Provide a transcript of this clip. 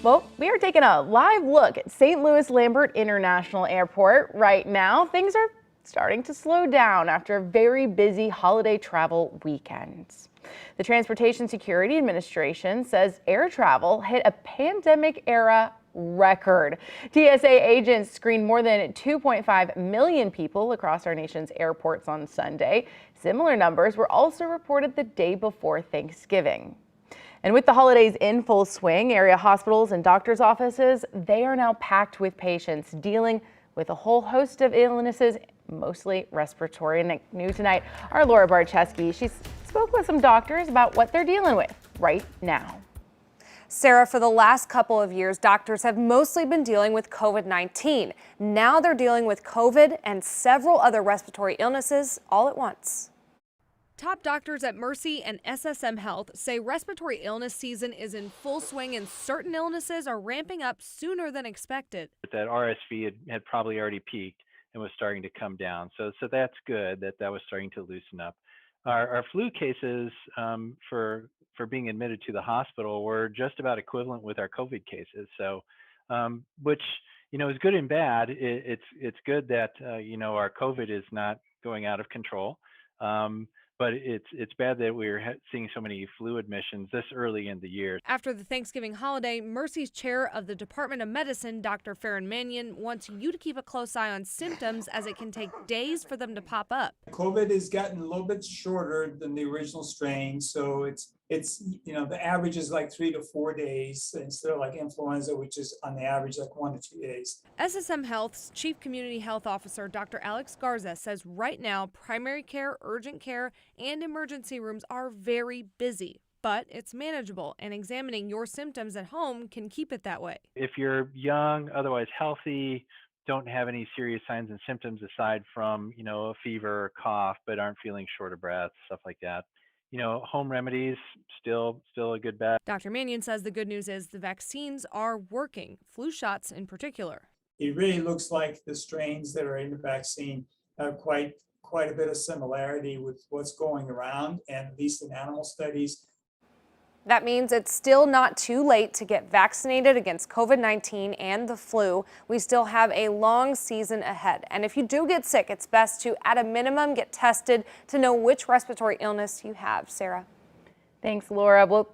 Well, we are taking a live look at St. Louis Lambert International Airport. Right now, things are starting to slow down after a very busy holiday travel weekend. The Transportation Security Administration says air travel hit a pandemic-era record. TSA agents screened more than 2.5 million people across our nation's airports on Sunday. Similar numbers were also reported the day before Thanksgiving. And with the holidays in full swing, area hospitals and doctors' offices, they are now packed with patients dealing with a whole host of illnesses, mostly respiratory. And new tonight, our Laura Barcheski, she spoke with some doctors about what they're dealing with right now. Sarah, for the last couple of years, doctors have mostly been dealing with COVID-19. Now they're dealing with COVID and several other respiratory illnesses all at once. Top doctors at Mercy and SSM Health say respiratory illness season is in full swing and certain illnesses are ramping up sooner than expected. That RSV had probably already peaked and was starting to come down. So that's good that was starting to loosen up. Our flu cases for being admitted to the hospital were just about equivalent with our COVID cases. So which, is good and bad. It's good that, our COVID is not going out of control. But it's bad that we're seeing so many flu admissions this early in the year. After the Thanksgiving holiday, Mercy's chair of the Department of Medicine, Dr. Farron Mannion, wants you to keep a close eye on symptoms as it can take days for them to pop up. COVID has gotten a little bit shorter than the original strain, so it's the average is like 3 to 4 days instead of like influenza, which is on the average like 1 to 2 days. SSM Health's Chief Community Health Officer, Dr. Alex Garza, says right now primary care, urgent care, and emergency rooms are very busy, but it's manageable, and examining your symptoms at home can keep it that way. If you're young, otherwise healthy, don't have any serious signs and symptoms aside from, a fever or cough, but aren't feeling short of breath, stuff like that. Home remedies, still a good bet. Dr. Mannion says the good news is the vaccines are working, flu shots in particular. It really looks like the strains that are in the vaccine have quite a bit of similarity with what's going around, and at least in animal studies. That means it's still not too late to get vaccinated against COVID-19 and the flu. We still have a long season ahead. And if you do get sick, it's best to, at a minimum, get tested to know which respiratory illness you have. Sarah. Thanks, Laura. Well,